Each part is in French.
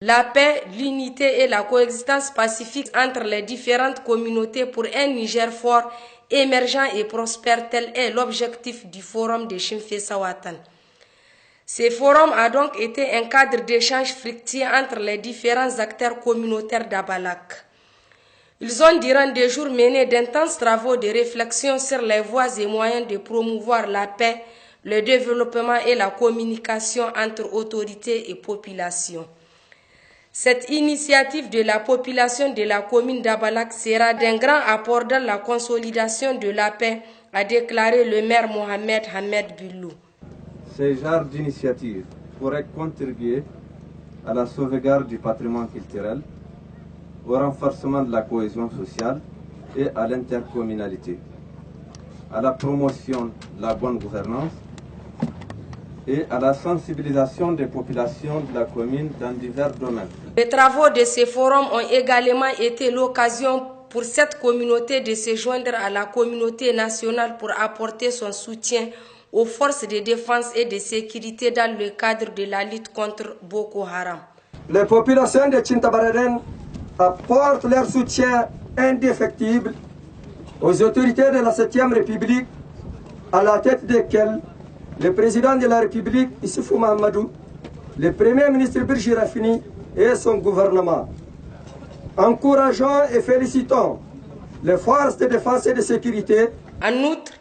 La paix, l'unité et la coexistence pacifique entre les différentes communautés pour un Niger fort, émergent et prospère, tel est l'objectif du forum de Chimfé-Sawatan. Ce forum a donc été un cadre d'échange fructueux entre les différents acteurs communautaires d'Abalak. Ils ont durant des jours mené d'intenses travaux de réflexion sur les voies et moyens de promouvoir la paix, le développement et la communication entre autorités et populations. Cette initiative de la population de la commune d'Abalak sera d'un grand apport dans la consolidation de la paix, a déclaré le maire Mohamed Hamed Billou. Ces genres d'initiatives pourraient contribuer à la sauvegarde du patrimoine culturel, au renforcement de la cohésion sociale et à l'intercommunalité, à la promotion de la bonne gouvernance et à la sensibilisation des populations de la commune dans divers domaines. Les travaux de ce forum ont également été l'occasion pour cette communauté de se joindre à la communauté nationale pour apporter son soutien aux forces de défense et de sécurité dans le cadre de la lutte contre Boko Haram. Les populations de Tintabaraden apportent leur soutien indéfectible aux autorités de la 7e République, à la tête desquelles le président de la République, Issoufou Mahamadou, le premier ministre Birji Rafini et son gouvernement. Encourageons et félicitons les forces de défense et de sécurité. En outre,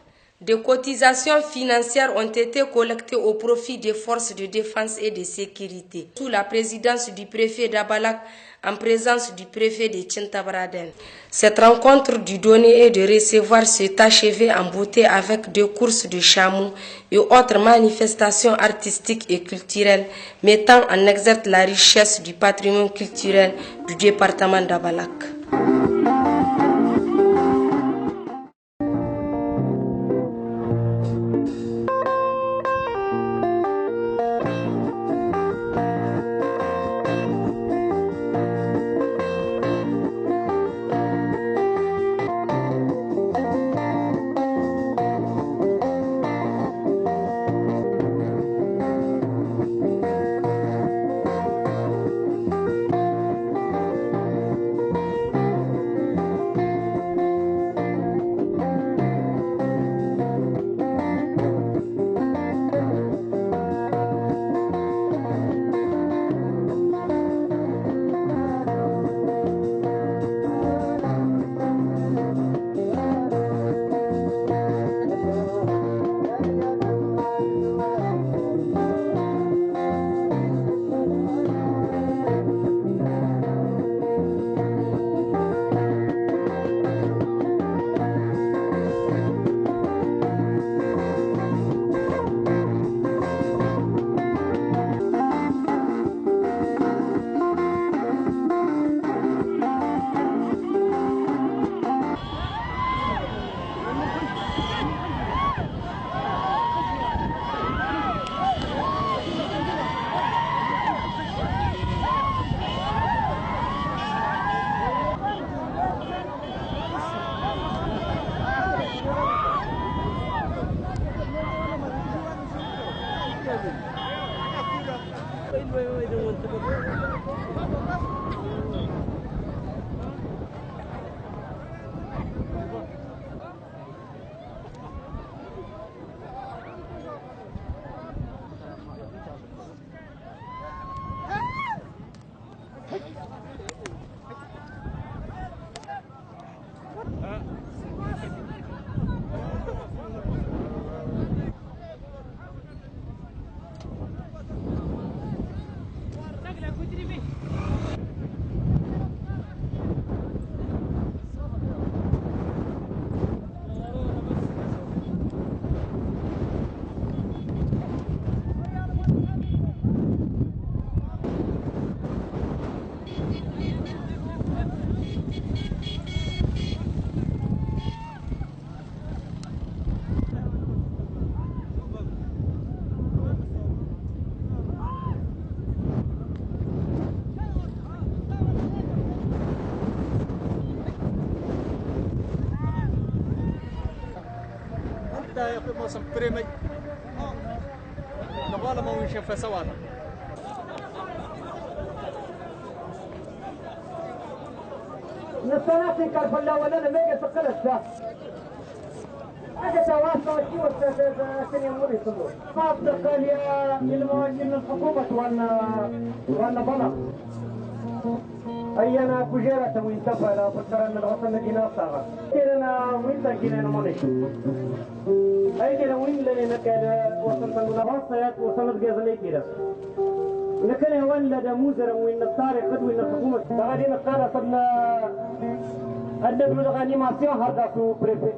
des cotisations financières ont été collectées au profit des forces de défense et de sécurité, sous la présidence du préfet d'Abalak, en présence du préfet de Tintabaraden. Cette rencontre du donner et de recevoir s'est achevée en beauté avec des courses de chameaux et autres manifestations artistiques et culturelles mettant en exergue la richesse du patrimoine culturel du département d'Abalak. موسم بريمي نبغى ما وين شاف سوانا نستناسي كالفلا ولا نميجي سقلت هذا تواسط وشي وسنة موري صدور ما أبدأ يا المواجهين الحكومة وأن بلغ أينا كجيرة وين تفعل بسرعة من الغصن مدينة صغر كيرنا وين تجينا مونيش أي كنا وين لنا كذا وصل من الغصيات وصلت جزلي كذا لكن وين لدى موزر وين الطارق قد وين الحكومة بعدين الطارق صرنا الدبل الغانيماسيون هذا سو بريفي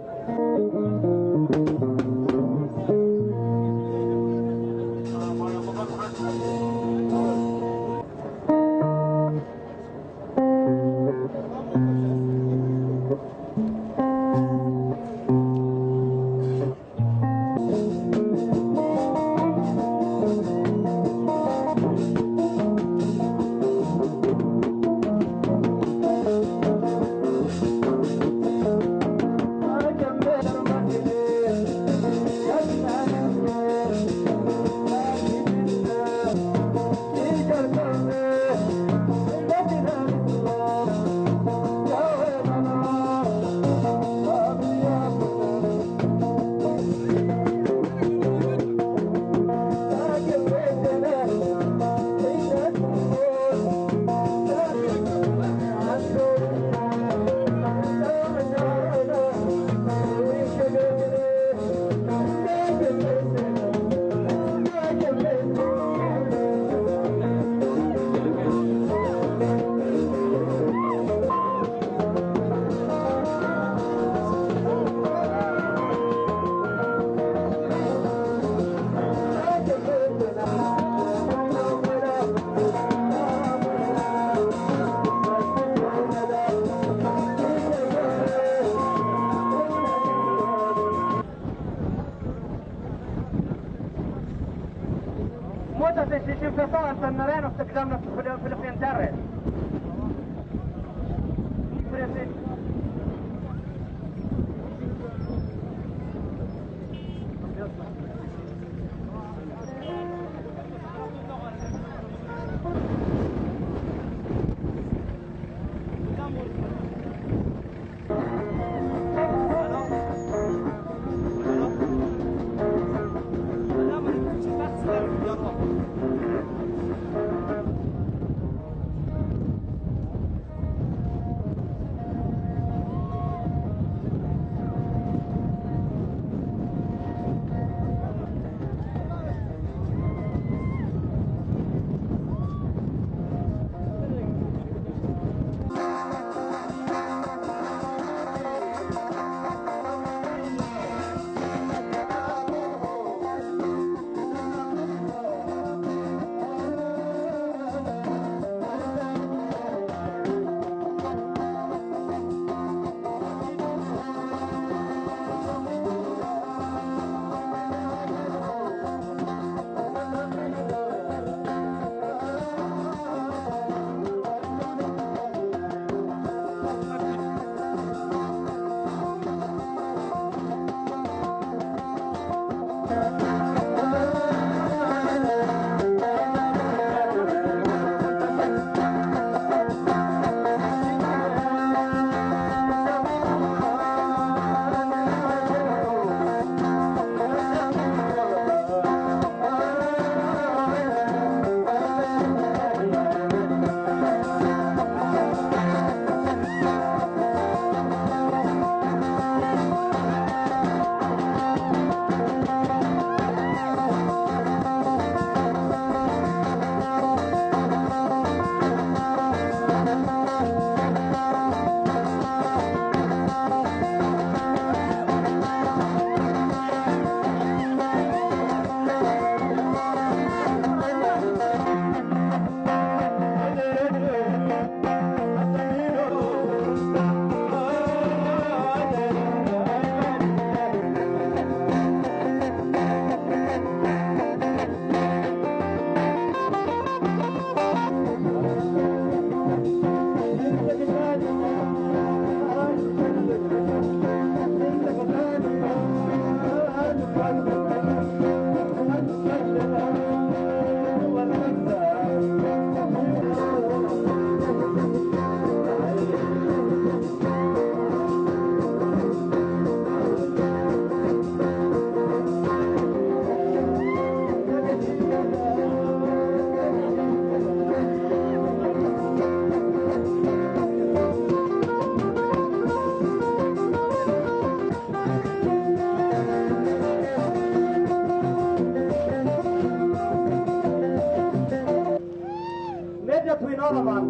هدت وينالا مان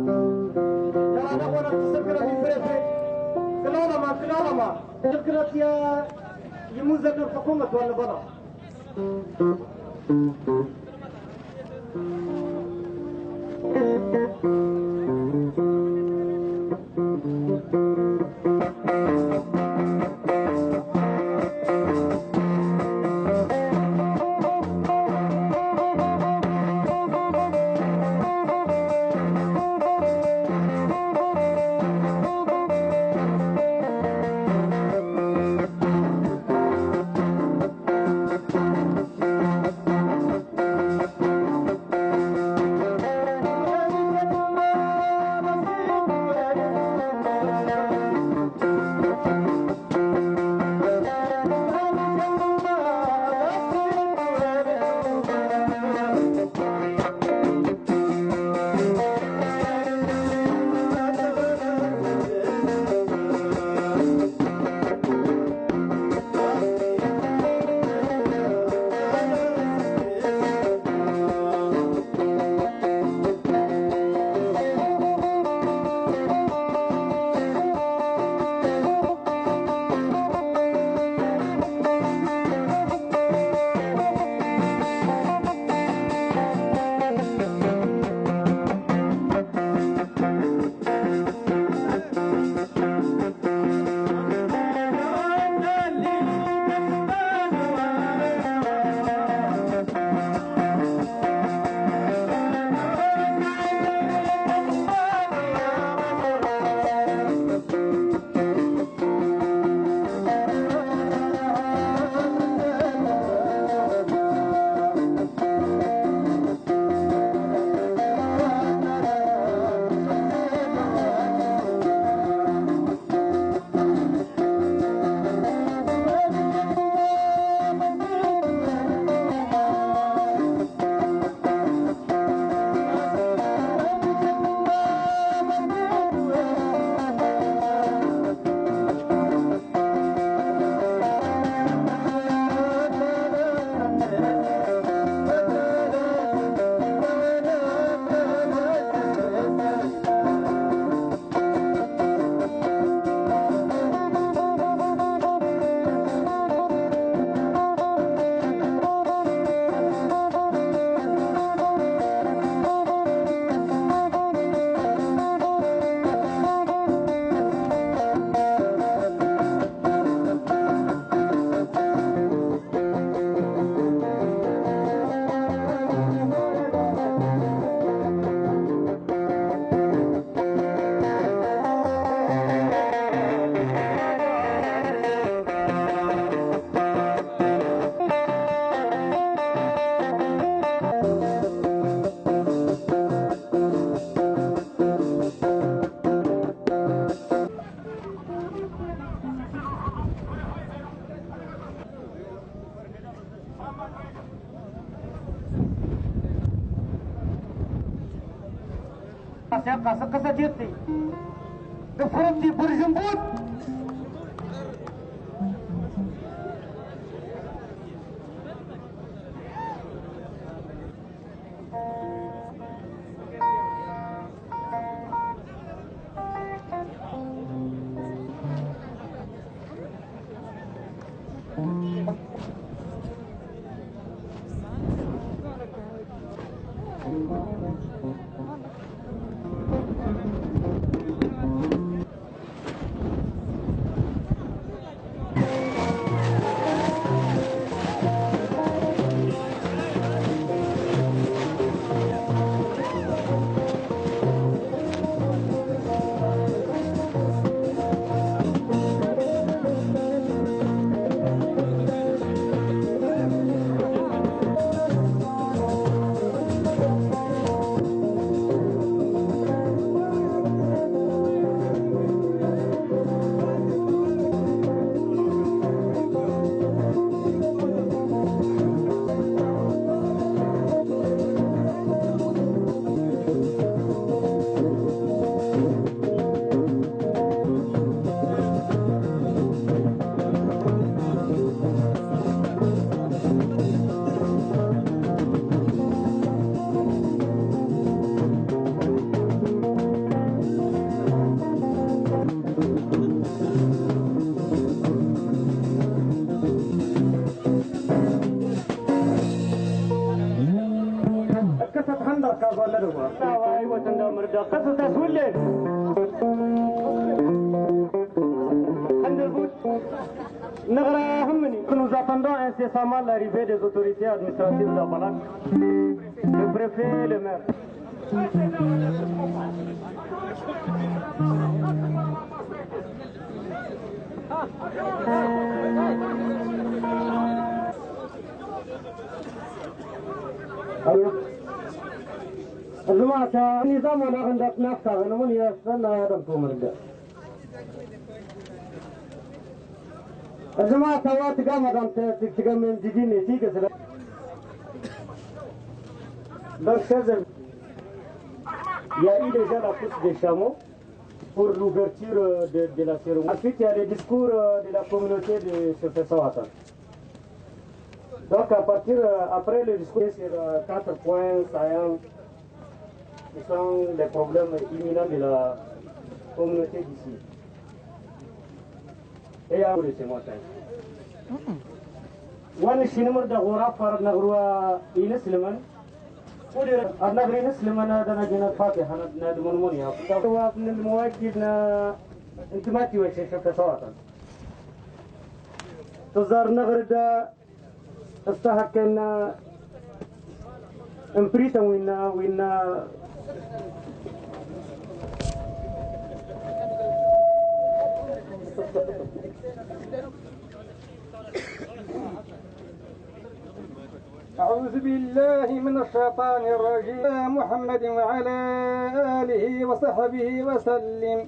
يا أنا وانا تسكر في بريفي كلالا ما تذكرت يا يموزن الحكومة ولا برا قصة جدي دفرتي برجنبوت Nous attendons incessamment l'arrivée des autorités administratives d'Abalak, le préfet et le maire. الجماعة النظام ولا عندك نفسه من يستنى يدكم رجال الجماعة توات قامت تقامن جديني تيجي سلا donc il y a eu déjà la pousse des chameaux pour l'ouverture de la cérémonie. Ensuite, il y a le discours de la communauté de Chef Sawatan. Donc, à partir, après le discours, sur 4 points saillants qui sont les problèmes imminents de la communauté d'ici. Et à de ce matin. One Shinamur da Gora par Nagrua Ines Liman. النبرين سلمنا دنا جنا فاتح أنا ندمن منيا. فهو من المواكب نا انتماتي وشيء شفت سواتا. تزار نغرد استحقنا امبريتا وينا أعوذ بالله من الشيطان الرجيم محمد وعلى آله وصحبه وسلم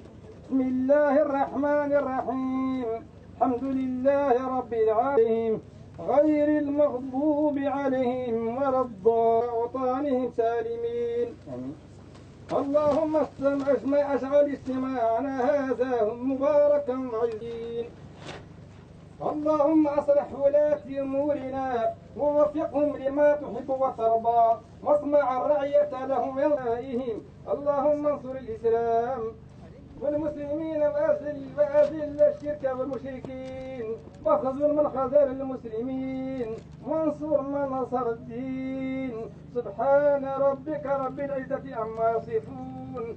بسم الله الرحمن الرحيم الحمد لله رب العالمين غير المغضوب عليهم ولا الضالين سالمين اللهم أجعل استماعنا هذا مباركا معزين اللهم أصلح ولاة أمورنا ووفقهم لما تحب وترضى واصنع الرعية لهم ولائهم اللهم انصر الإسلام والمسلمين وأذل الشرك والمشركين واخذل من خذل المسلمين وانصر من نصر الدين سبحان ربك رب العزة عما يصفون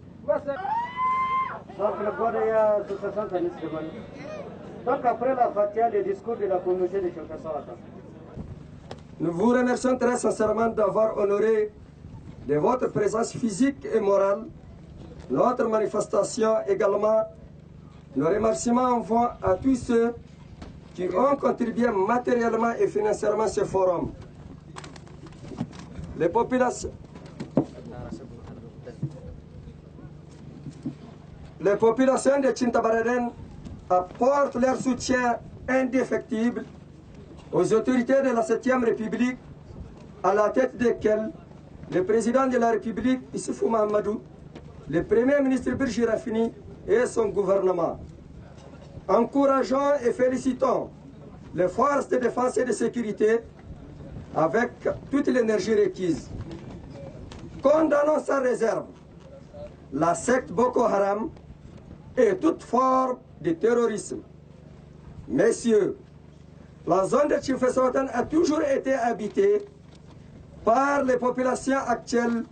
Donc après la Fatiha, le discours de la communauté de Chef Sawatan. Nous vous remercions très sincèrement d'avoir honoré de votre présence physique et morale notre manifestation également. Nos remerciements vont à tous ceux qui ont contribué matériellement et financièrement à ce forum. Les populations de Tintabaraden apportent leur soutien indéfectible aux autorités de la 7e République, à la tête desquelles le président de la République, Issoufou Mahamadou, le premier ministre Birji Rafini et son gouvernement. Encourageons et félicitons les forces de défense et de sécurité avec toute l'énergie requise. Condamnons sans réserve la secte Boko Haram et toute forme de terrorisme. Messieurs, la zone de Chimfé Sawatan a toujours été habitée par les populations actuelles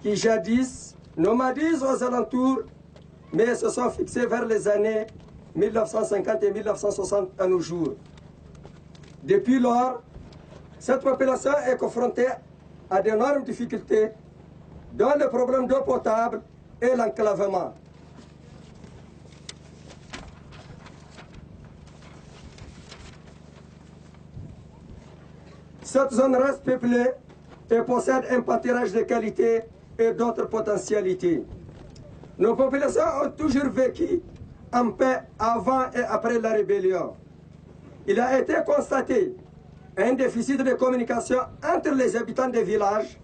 qui jadis nomadisent aux alentours, mais se sont fixées vers les années 1950 et 1960 à nos jours. Depuis lors, cette population est confrontée à d'énormes difficultés, dont le problème d'eau potable et l'enclavement. Cette zone reste peuplée et possède un pâturage de qualité et d'autres potentialités. Nos populations ont toujours vécu en paix avant et après la rébellion. Il a été constaté un déficit de communication entre les habitants des villages,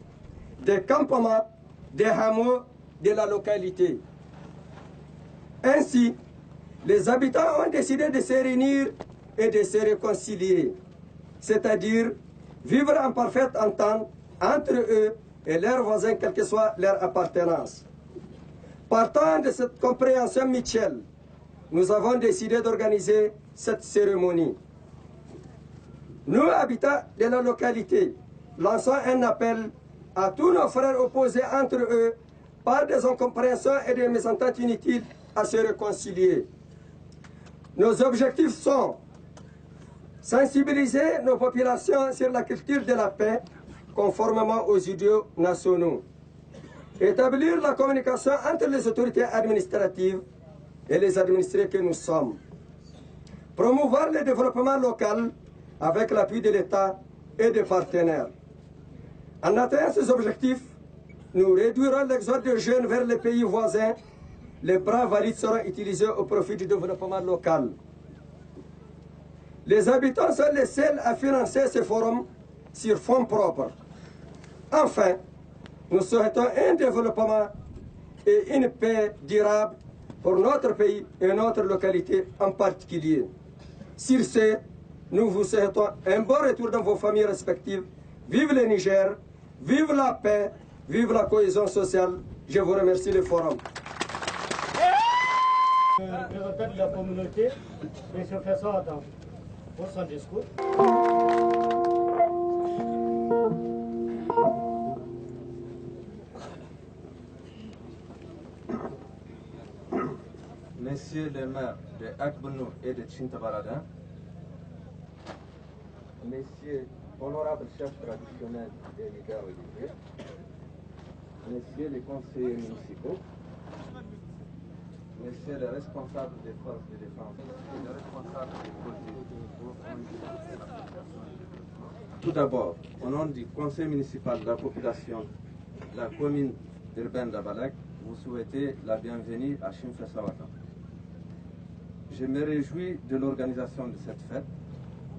des campements, des hameaux de la localité. Ainsi, les habitants ont décidé de se réunir et de se réconcilier, c'est-à-dire vivre en parfaite entente entre eux et leurs voisins, quelle que soit leur appartenance. Partant de cette compréhension mutuelle, nous avons décidé d'organiser cette cérémonie. Nous, habitants de la localité, lançons un appel à tous nos frères opposés entre eux par des incompréhensions et des mésententes inutiles à se réconcilier. Nos objectifs sont sensibiliser nos populations sur la culture de la paix conformément aux idéaux nationaux, établir la communication entre les autorités administratives et les administrés que nous sommes, promouvoir le développement local avec l'appui de l'État et des partenaires. En atteignant ces objectifs, nous réduirons l'exode de jeunes vers les pays voisins. Les bras valides seront utilisés au profit du développement local. Les habitants sont les seuls à financer ce forum sur fonds propres. Enfin, nous souhaitons un développement et une paix durable pour notre pays et notre localité en particulier. Sur ce, nous vous souhaitons un bon retour dans vos familles respectives. Vive le Niger, vive la paix, vive la cohésion sociale. Je vous remercie le forum. Le représentant de la communauté, M. Fesson, attend pour son discours. Messieurs les maires de Akbounou et de Tchintabarada, Messieurs honorables chefs traditionnels et leaders religieux, Messieurs les conseillers municipaux, Messieurs les responsables des forces de défense et les responsables des politiques. Tout d'abord, au nom du conseil municipal de la population de la commune urbaine d'Abalak, vous souhaitez la bienvenue à Chimfessawatan. Je me réjouis de l'organisation de cette fête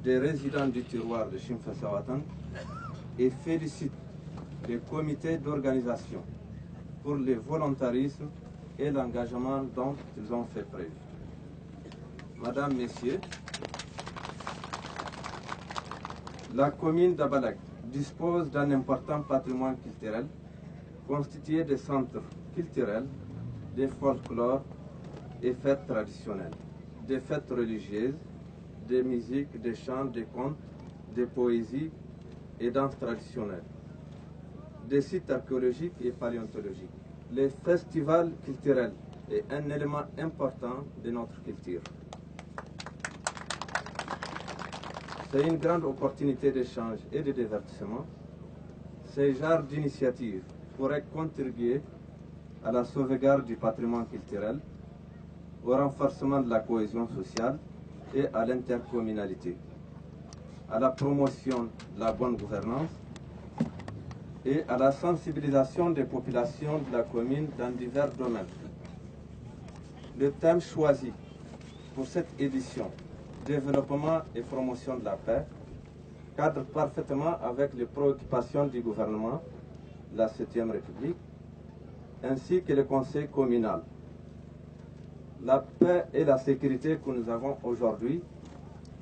des résidents du tiroir de Chimfessawatan et félicite le comité d'organisation pour le volontarisme et l'engagement dont ils ont fait preuve. Madame, Messieurs, la commune d'Abalak dispose d'un important patrimoine culturel constitué de centres culturels, de folklore et fêtes traditionnelles, des fêtes religieuses, des musiques, des chants, des contes, des poésies et danses traditionnelles, des sites archéologiques et paléontologiques. Les festivals culturels est un élément important de notre culture. C'est une grande opportunité d'échange et de divertissement. Ces genres d'initiatives pourraient contribuer à la sauvegarde du patrimoine culturel, au renforcement de la cohésion sociale et à l'intercommunalité, à la promotion de la bonne gouvernance et à la sensibilisation des populations de la commune dans divers domaines. Le thème choisi pour cette édition, développement et promotion de la paix, cadre parfaitement avec les préoccupations du gouvernement de la 7e République, ainsi que le conseil communal. La paix et la sécurité que nous avons aujourd'hui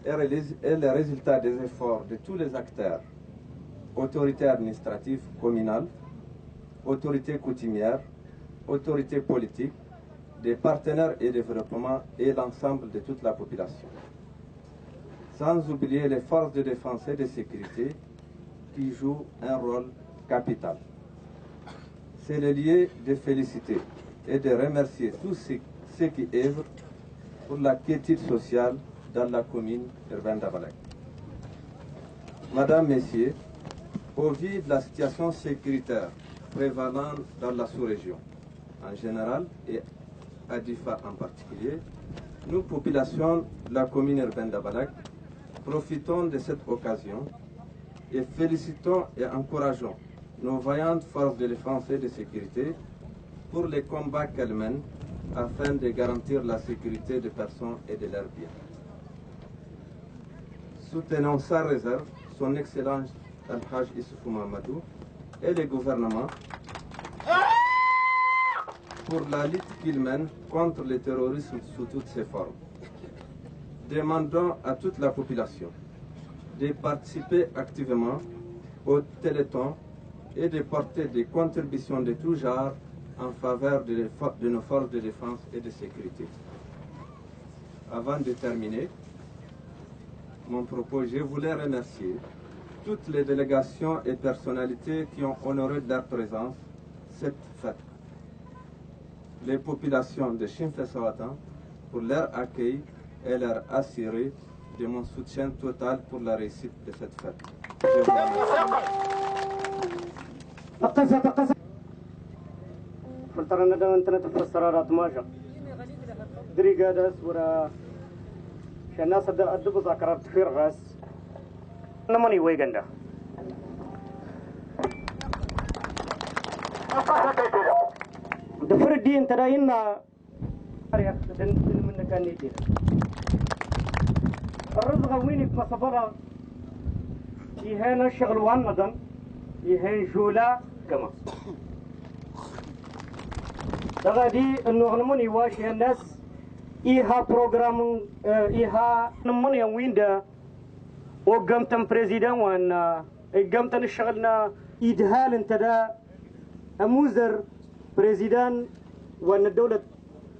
est le résultat des efforts de tous les acteurs, autorités administratives communales, autorités coutumières, autorités politiques, des partenaires et développement et l'ensemble de toute la population. Sans oublier les forces de défense et de sécurité qui jouent un rôle capital. C'est le lieu de féliciter et de remercier tous ceux qui œuvrent pour la quiétude sociale dans la commune urbaine d'Abalak. Madame, Messieurs, au vu de la situation sécuritaire prévalente dans la sous-région en général et à Difa en particulier, nous, populations de la commune urbaine d'Abalak, profitons de cette occasion et félicitons et encourageons nos vaillantes forces de défense et de sécurité pour les combats qu'elles mènent afin de garantir la sécurité des personnes et de leurs biens. Soutenons sans réserve son Excellence Al-Hajj Issoufou Mahamadou et le gouvernement pour la lutte qu'il mène contre le terrorisme sous toutes ses formes. Demandons à toute la population de participer activement au Téléthon et de porter des contributions de tout genre en faveur de nos forces de défense et de sécurité. Avant de terminer mon propos, je voulais remercier toutes les délégations et personnalités qui ont honoré de leur présence cette fête, les populations de Chimfé-Sawatan pour leur accueil et leur assurer de mon soutien total pour la réussite de cette fête. Je vous remercie. فلترنا ده انت تفسرارات ماجا دري قادس ورا الناس ادب ذاكرت في الراس نمني ويغندا دفر الدين تراينا من كان يدير الرزق وينك ما صبرا يهان الشغل وانضن يهان جولا كما دغدي انه غنمني واش الناس إيها بروغرام إيها نمني ويندا وقمتم بريزيدان وانا قمتن الشغلنا إدهال انت دا أموزر بريزيدان وانا الدولة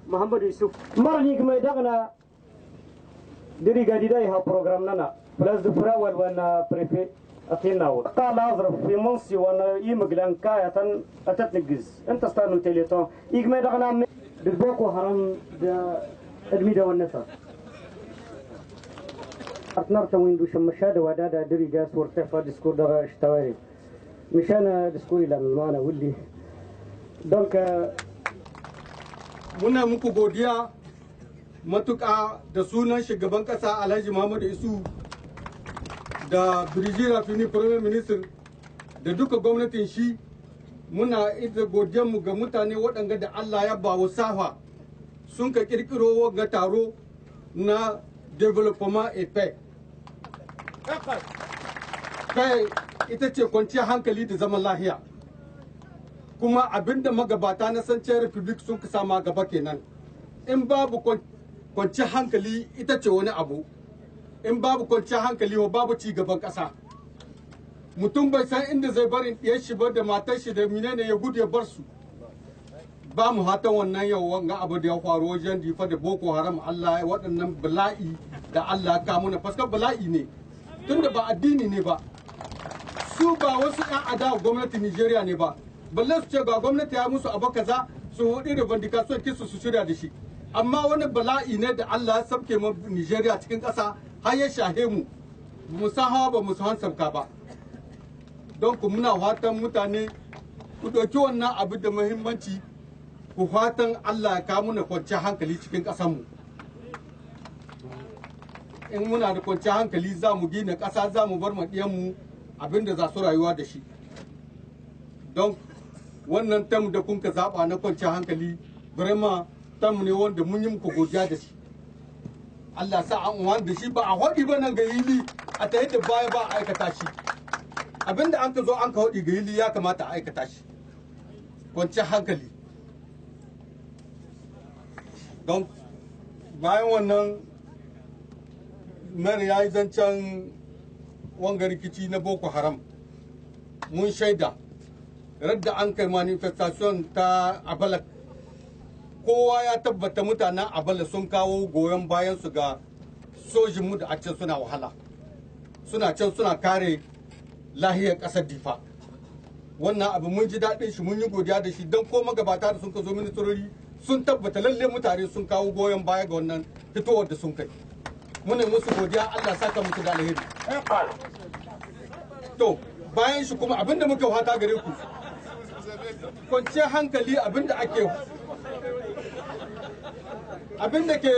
محمد يوسف مرني كما يدغنا ديري قادي دا إيها بروغرام لنا بلاز دفراول وانا بريفي أتيناو قال أظرف في منصي وانا يمقلان كاية أتتنقز انت استانو تيليتون إيكما يدغنا بالبوكو هرم دا الميدا والنسا أتنرت وين دوش مشاهدة ودادا دري جاس ورتفع ديسكور دغا اشتواري مشان ديسكوري للمانا ولي دونك muna muku godiya matuƙa da sunan shugaban ƙasa Alhaji Muhammadu Isu da Birjira Fini Premier Minister da duka gwamnatin shi muna ita godiyarmu ga mutane waɗanda da Allah ya ba wa safa sun ka kirkiro ga taro na development effect kai ita ce kwanciyar hankali da zaman lahiya kuma abinda magabata na Sanchez Republic sun ka sama gaba kenan in babu kwanciyar hankali ita ce wani abu in babu kwanciyar hankali wa babu ci gaban ƙasa mutum bai san inda zai barin ɗiyar shi ba da matar shi da menene ya gudu ya bar su ba mu hatan wannan yau wanga abu da ya faru wajen difa da Boko Haram Allah waɗannan bala'i da Allah ka muna fuskar bala'i ne tunda ba addini ne ba su ba wasu ƴan adawa gwamnatin Nigeria ne ba balle su ce ga gwamnati ya musu abu kaza su hudu da bandikasuwar kisu su shirya da shi amma wani bala'i ne da Allah ya sabke mu Nigeria cikin ƙasa har ya shahe mu mu san hawa ba mu san sabka ba don ku muna fatan mutane ku ɗauki wannan abu da muhimmanci ku fatan Allah ya kawo muna kwanciyar hankali cikin ƙasarmu in muna da kwanciyar hankali za mu gina ƙasa za mu bar maɗiyanmu abinda za su rayuwa da shi don wannan tamu da kun ka zaɓa na kwanciyar hankali birema tamu ne wanda mun yi muku godiya da shi Allah sa an wani da shi ba a haɗi ba nan ga yili a ta yadda baya ba a aikata shi abinda an ka zo an ka haɗi ga yili ya kamata a aikata shi kwanciyar hankali don bayan wannan mayar ya yi zancen wanga rikici na Boko Haram mun shaida radda an kai manifestation ta Abala kowa ya tabbata mutanen Abala sun kawo goyon bayan su ga sojinmu da a can suna wahala suna can suna kare lahiyar ƙasar Difa wannan abu mun ji daɗin shi mun yi godiya da shi don ko magabata da sun ka zo ministrori sun tabbata lalle mutane sun kawo goyon baya ga wannan fitowar da sun kai muna musu godiya Allah saka musu da alheri to bayan shi kuma abinda muka fata gare ku kwanciyar hankali abinda ke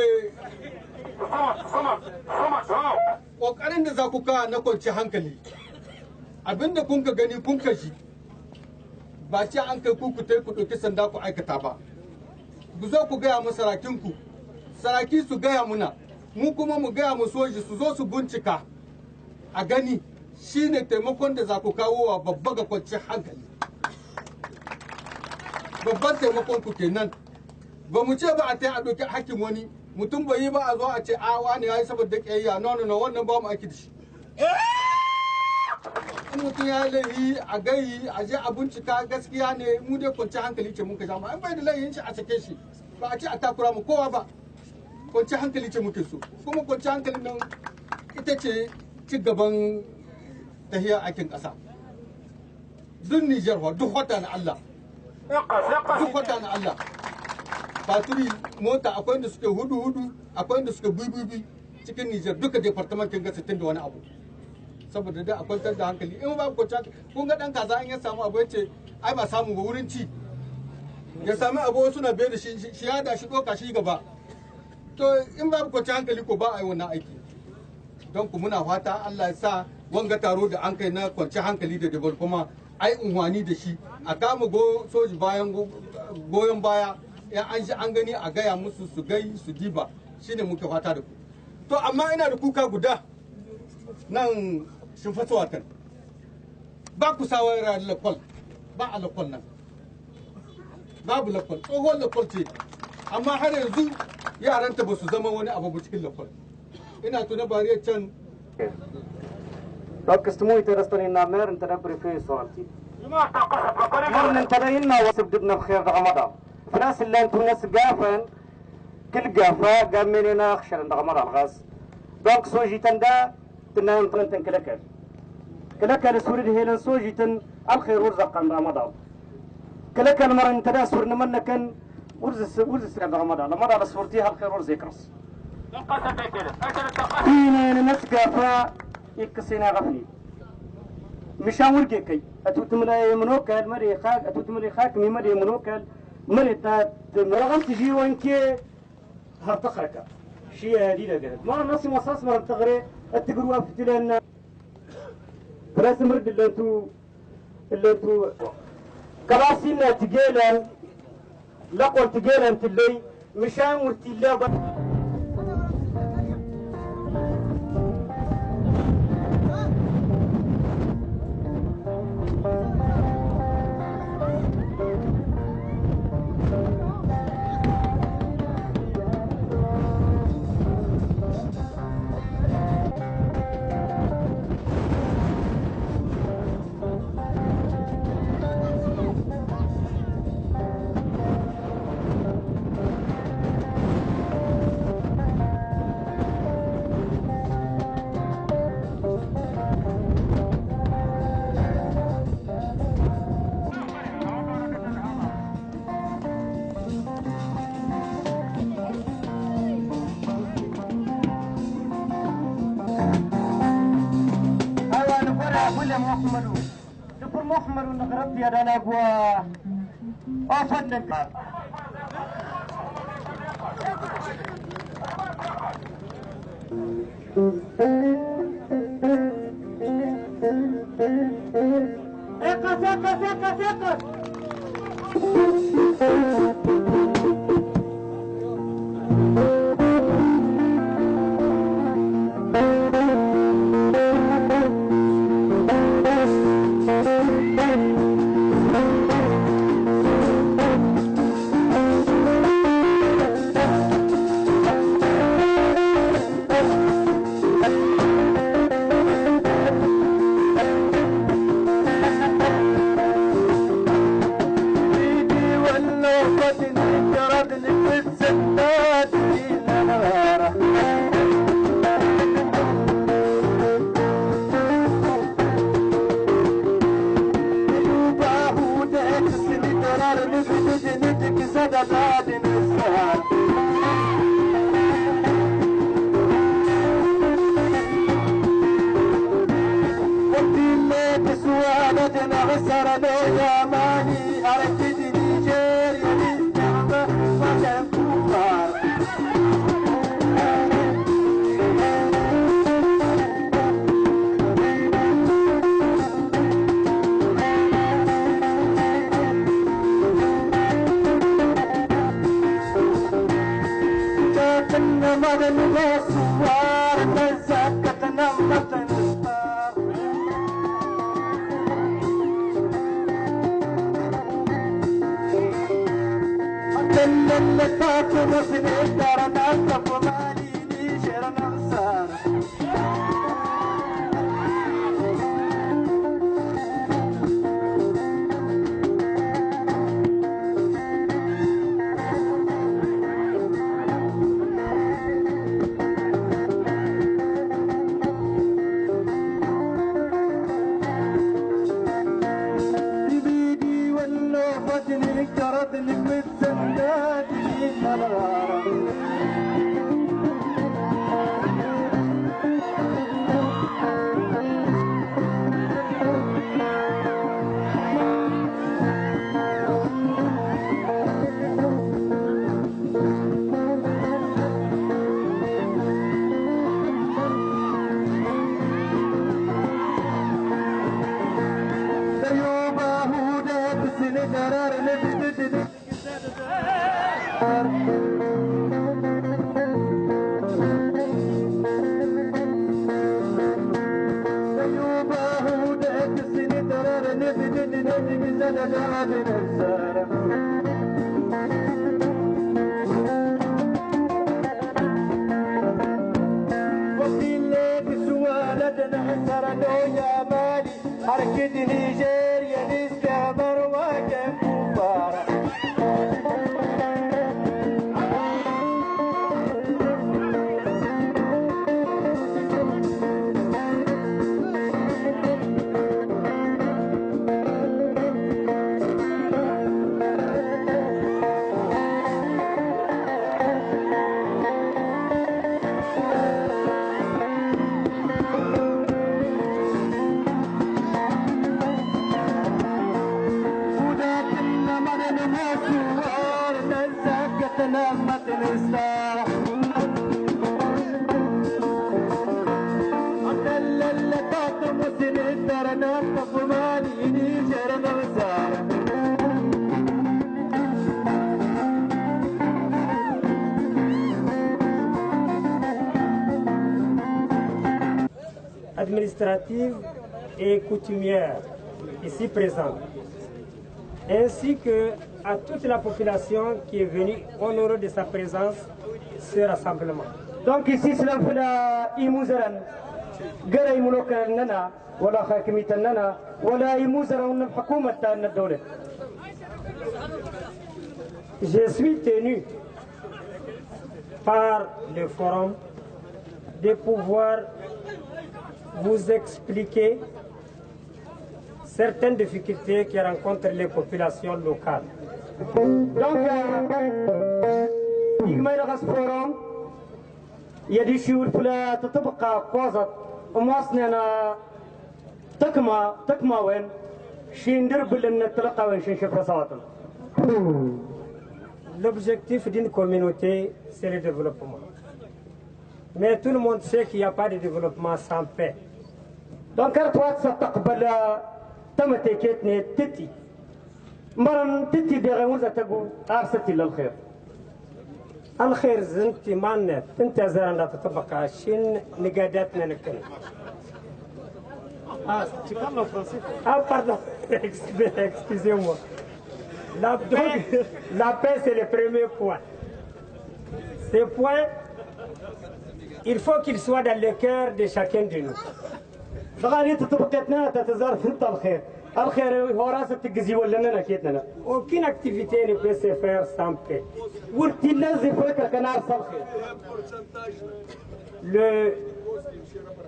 kokarin da za ku kawo na kwanciyar hankali abinda kun ka gani kun ka shi ba ce an kai ku tai ku ɗauki sanda ku aikata ba ku zo ku gaya mu sarakinku saraki su gaya muna mu kuma mu gaya mu soji su zo su bincika a gani shine taimakon da za ku kawo wa babba ga kwanciyar hankali babban taimakon ku kenan ba mu ce ba a tai a ɗauki hakkin wani mutum bai yi ba a zo a ce a wani ya yi saboda ƙiyayya no wannan ba mu aiki da shi in mutum ya yi laifi a gayi a je a bincika gaskiya ne mu dai kwanciyar hankali ce mun ka samu an bai da laifin shi a sake shi ba a ce a takura mu kowa ba kwanciyar hankali ce muke so kuma kwanciyar hankali nan ita ce ci gaban tahiya aikin ƙasa. Duk Nijar wa duk wata na Allah. Duk wata na Allah. Baturi mota akwai inda suke hudu akwai inda suke bibi cikin Nijar duka departament kin ga 60 da wani abu. Saboda da akwai da hankali in ba ku kun ga dan kaza in ya samu abu yace ai ba samu ba wurin ci. Ya sami abu wasu na bai da shi ya da shi doka shi gaba. To in ba ku hankali ko ba ai wannan aiki. Don ku muna fata Allah ya sa wanga taro da an kai na kwanci hankali da development ai unwani da shi a kama soji bayan goyon baya ya an shi an gani a gaya musu su gai su diba shine muke fata da ku. To amma ina da kuka guda nan shimfasa watan ba ku sawara lakwal ba a lakwal nan babu lakwal tsohon lakwal ce amma har yanzu yaranta ba su zama wani abu cikin lakwal ina tuna bariyar can Donc, ce mot est resté dans la mer, on a préféré sortir. مرن انتبهنا وسبدنا بخير رمضان. فناس اللي انتم ناس قافن كل قافة قام مننا خشر عند رمضان غاز. دونك سوجي تندا تنا نترنتن كلكل. كلكل سوري هيلن سوجي تن الخير ورزق عند رمضان. كلكل مرن تدا سورنا من كان ورز عند رمضان. رمضان سورتيها الخير ورزقرس. فينا ناس قافة يكسينا غفني. مشان ورقي أتوتملي منوكل مري خاك أتوتملي خاك مي مري منوكل مري تا مرغم تجي وينكي هرتقرك شيء هدينا قلت مرة ناسي مصاص مرة تغري التقروا في لنا فراس مرد اللي انتو كراسينا تقيلا لقول تقيلا تلي مشان ورتي الله محمد ونقرب يا دانا قوا أفضل اقف اقف اقف اقف Administrative et coutumière ici présente, ainsi que à toute la population qui est venue honorer de sa présence ce rassemblement. Donc ici c'est la imouzaran, gara imouloka nana, wala hakimita nana, wala imouzaran na hukumata na dole. Je suis tenu par le forum de pouvoir vous expliquer certaines difficultés que rencontrent les populations locales. Donc, forum, il y a des choses pour la تطبق قوزة ومواصلنا تكما وين شين درب لنا تلقى وين شين شفرة صوتنا. L'objectif d'une communauté, c'est le développement. Mais tout le monde sait qu'il n'y a pas de développement sans paix. Donc, quand tu as تقبل تمتكتني تتي مرن تتي بغيوزة تقول أرسلتي للخير. الخير زنتي مانت انت زرنا تطبق شين نقاداتنا نكن. Tu parles en français? Ah pardon, excusez-moi. La paix c'est le premier point. Ce point, il faut qu'il soit dans le cœur de chacun de nous. Aucune activité ne peut se faire sans paix.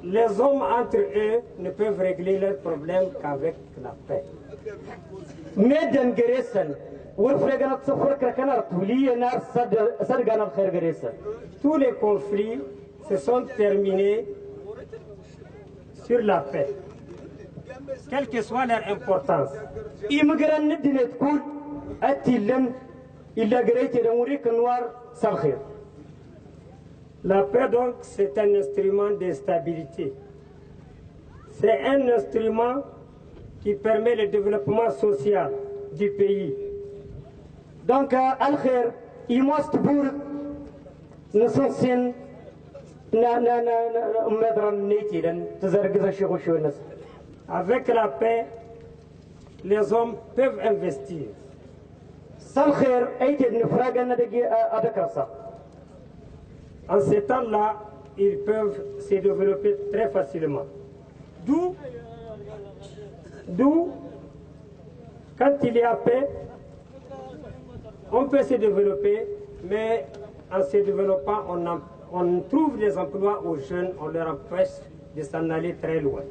Les hommes entre eux ne peuvent régler leurs problèmes qu'avec la paix. Tous les conflits se sont terminés sur la paix, quelle que soit leur importance. La paix, donc, c'est un instrument de stabilité. C'est un instrument qui permet le développement social du pays. Donc, Al-Khair, il must pour l'essentiel. Avec la paix, les hommes peuvent investir. En ces temps-là, ils peuvent se développer très facilement. D'où, quand il y a paix, on peut se développer, mais en se développant, on trouve des emplois aux jeunes, on leur empêche de s'en aller très loin.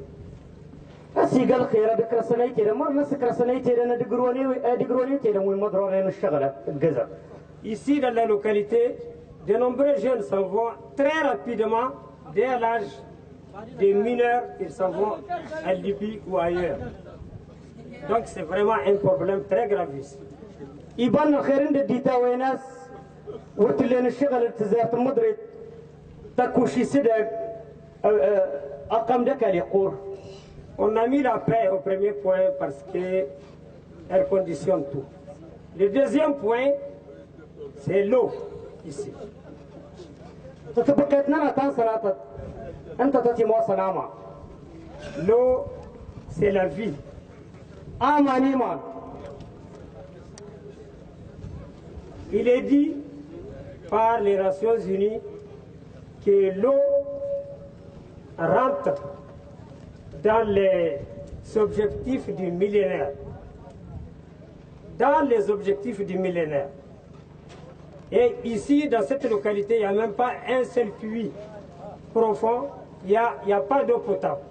Ici, dans la localité, de nombreux jeunes s'en vont très rapidement, dès l'âge des mineurs, ils s'en vont à Libye ou ailleurs. Donc c'est vraiment un problème très gravissime. On a mis la paix au premier point parce qu'elle conditionne tout. Le deuxième point, c'est l'eau ici. L'eau, c'est la vie. Il est dit par les Nations Unies que l'eau rentre dans les objectifs du millénaire. Dans les objectifs du millénaire. Et ici, dans cette localité, il n'y a même pas un seul puits profond, il n'y a pas d'eau potable.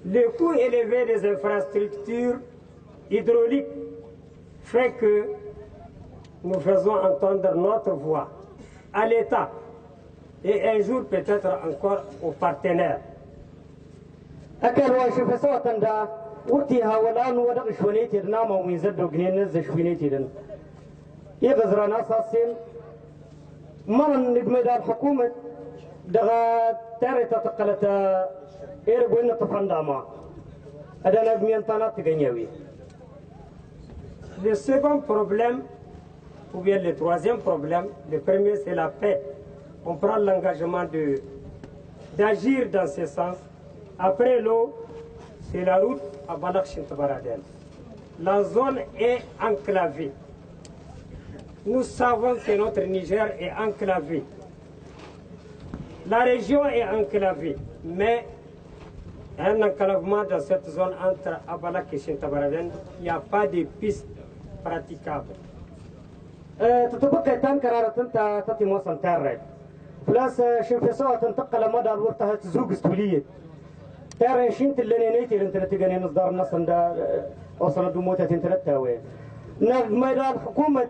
Le coût élevé des infrastructures hydrauliques fait que nous faisons entendre notre voix à l'État et un jour peut-être encore aux partenaires. Le second problème, ou bien le troisième problème, le premier c'est la paix. On prend l'engagement d'agir dans ce sens. Après l'eau, c'est la route à Balak-Chintabaraden. La zone est enclavée. Nous savons que notre Niger est enclavé. La région est enclavée, mais un enclavement dans cette zone entre Abalak et Chintabaraden, il n'y a pas de piste praticable. بلاس شنفسوها تنتقل مدى الورطة تزوج استولية تارن شنت اللي نيتي انت تجاني نصدر النص وصل دموتة تنتلتها مدى الحكومة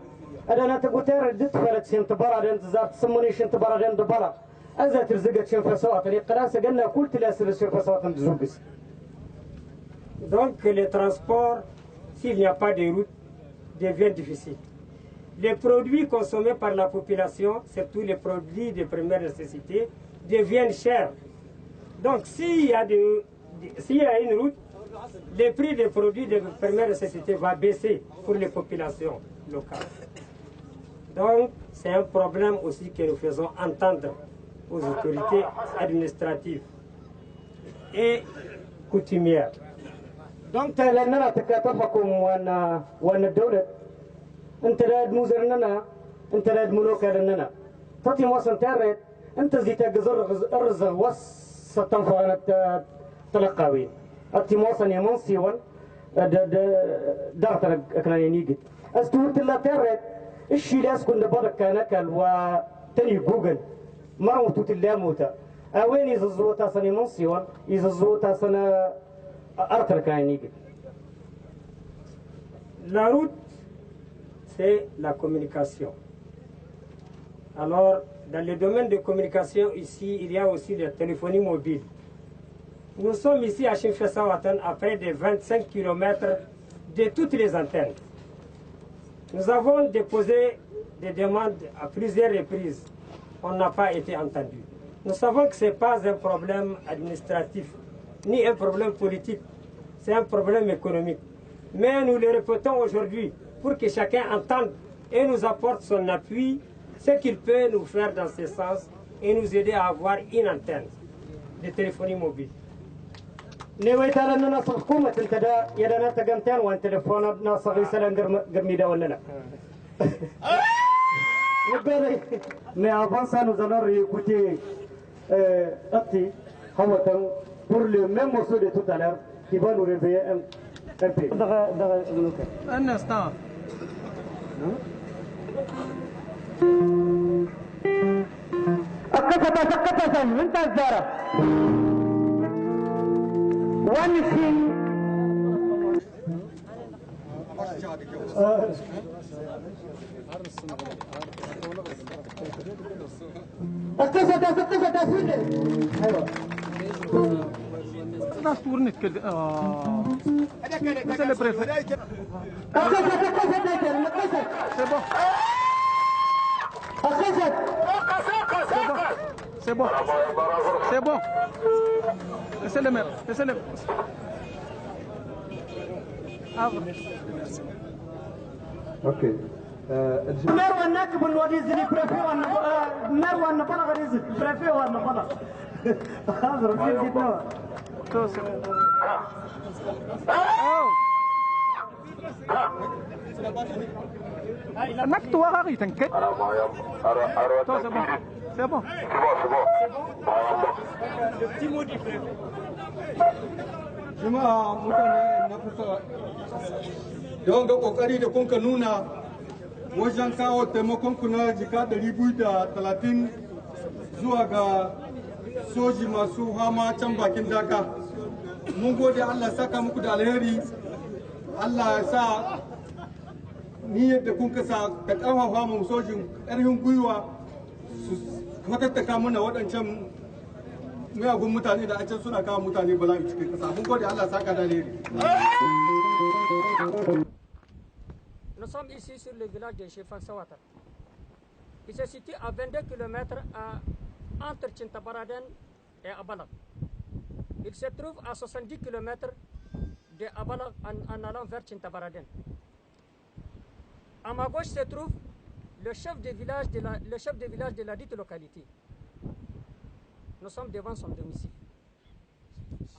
أنا تقول تارن دتفلت شنتبرا دين تزار تسموني شنتبرا دين دبلا أزا ترزقت شنفسوها طريق قلاسة قلنا كل تلاسل شنفسوها تزوج. Donc le transport, s'il n'y a pas de route, devient difficile. Les produits consommés par la population, surtout les produits de première nécessité, deviennent chers. Donc s'il y a une route, le prix des produits de première nécessité va baisser pour les populations locales. Donc c'est un problème aussi que nous faisons entendre aux autorités administratives et coutumières. Donc لأننا تكاتفكم وأن الدولة أنت لاد مزرننا أنت لاد ملوكا لنا تطي موصن تارت أنت زي تجزر الرزق وس تنفعنا تلقاوين أتي موصن يمن سيون دارت أكلاني نيجي أستورت الله تارت الشيء لا يسكن لبرك كانكل وتني جوجل مرة توت الله موتا أوين يززوتا سني من سيون يززوتا سنة أرتر كاني نيجي. La route, c'est la communication. Alors, dans le domaine de communication, ici, il y a aussi la téléphonie mobile. Nous sommes ici à Chinfessa-Watan à près de 25 km de toutes les antennes. Nous avons déposé des demandes à plusieurs reprises. On n'a pas été entendu. Nous savons que ce n'est pas un problème administratif, ni un problème politique. C'est un problème économique. Mais nous le répétons aujourd'hui pour que chacun entende et nous apporte son appui, ce qu'il peut nous faire dans ce sens et nous aider à avoir une antenne de téléphonie mobile. نويتها لنا ناس الحكومة تنتدى يدنا تقمتين وان تلفونا ناس غيسلان قرميدا ولنا نقول ما أفنسا نزنر يكوتي أتي هوتن pour le même morceau de tout à l'heure qui va nous réveiller un peu. Un instant. أكفت من تزارة ونسين أكفت أيوة Nas tourne que c'est le préfet. أكفت C'est bon. C'est bon. C'est bon. Laissez-le mettre. Laissez-le. Ok. مروه الناكب الوديز اللي بريفي مروه النبلا غريز بريفي والنبلا هذا رجل جدنا Anak tua kali tengket. Tuh, c'est bon. C'est bon. Le petit mot du préfet. Jama'a mutane na kusa yawan ga kokari da kun ka nuna wajen kawo taimakon ku na jika 230 zuwa ga soji masu hama can bakin daka. Mun gode Allah saka muku da alheri. Allah ya sa niyyar da kun kasa ta karfafa mu sojin ƙarfin gwiwa su matattaka mana waɗancan miyagun mutane da a can suna kawo mutane bala'i cikin kasa. Mun gode Allah saka da alheri. Nous sommes ici sur le village de Chefak Sawata. Il se situe à 22 km entre Chintabaraden et Abalak. Il se trouve à 70 km de Abalak en allant vers Chintabaraden. À ma gauche se trouve le chef de village de la dite localité. Nous sommes devant son domicile.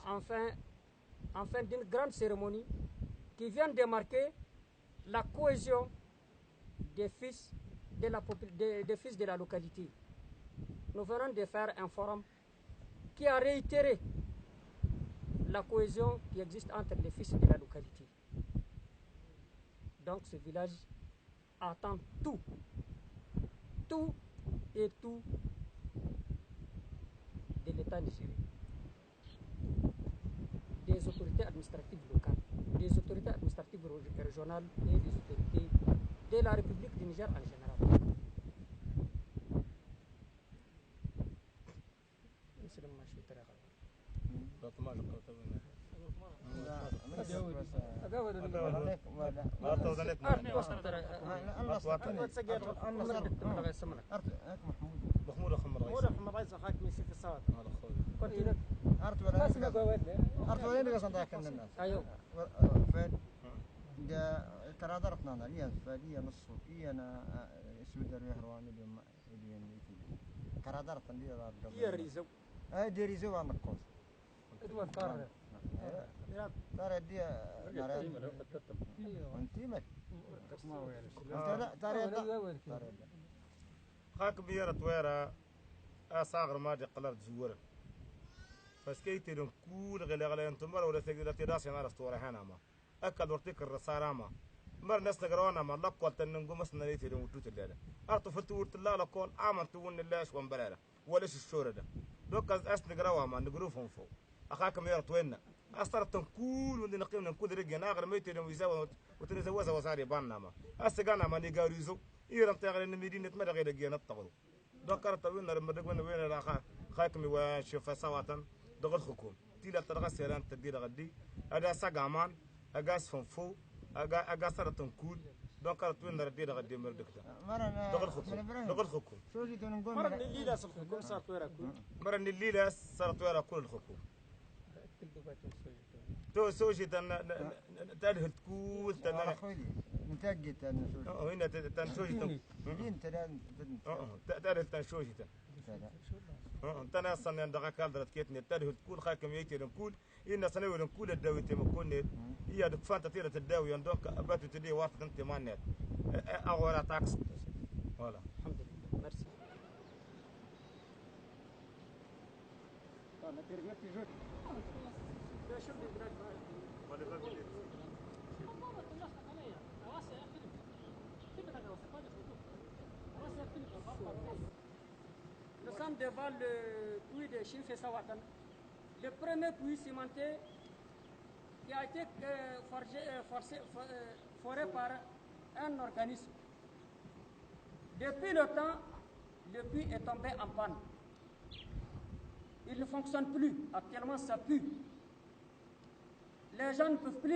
Enfin d'une grande cérémonie qui vient de marquer la cohésion des fils de la localité. Nous venons de faire un forum qui a réitéré la cohésion qui existe entre les fils de la localité. Donc ce village attend tout de l'État nigérien, des autorités administratives locales, des autorités administratives régionales et des autorités de la République du Niger en général. ترادرتنا انا ليا فاديه نص انا سود الرهوان اليوم ترادرت لي هي الريزو دي ريزو عن القوس ادوار طار ترى دي انت مك لا ترى خاك بيرة ويرا أصغر ما دي قلر زورا فسكيتي لهم كل غلي أنتم مرة ولا تقدر تدرس أنا رستورة هنا ما أكل ورتك الرسالة ما مر ناس نقرانا ما لقوا تنقوم مسنا ليتي لهم وتوت الليلة أرتو فتورت الله لقول آمنتوا ون الله شو مبلالة وليش الشورى ده دوك أس نقراوا ما نقروفهم فوق أخاكم يا رتوينا أصرتم كل ودي نقيم نكود رجع ناقر ميتي لهم يزاو وتنزوزا وصاري باننا ما أسجانا ما نيجاريزو يرم تغير المدينة ما غير رجع نطقوا دوك أرتوينا لما دقنا وين راح خاكم وشوف سواتا دغل حكوم تيلا ترغى سيران تدير غدي أجا سجامان أجا فنفو أجا سرطان كود دونك أرتوين نردير غدي مردكتا دغل حكوم مرة الليلة الحكوم صارت ويرا كل مرة الليلة صارت ويرا كل الحكوم تو سوشي تنهل كود تنهل متأكد أن هنا تنشوشي تنهل تنشوشي تنا أصلاً عندك كادرات كيتني تره تكون خاكم يتيرن كول إن سنويرن كول الدواء تمكن هي دكفان تطير الدواء عندك أبات تدي وافد أنت ما نت أغورا تاكس ولا الحمد لله ميرسي Nous sommes devant le puits de Chimfessa-Watan, le premier puits cimenté qui a été foré par un organisme. Depuis le temps, le puits est tombé en panne. Il ne fonctionne plus. Actuellement, ça pue. Les gens ne peuvent plus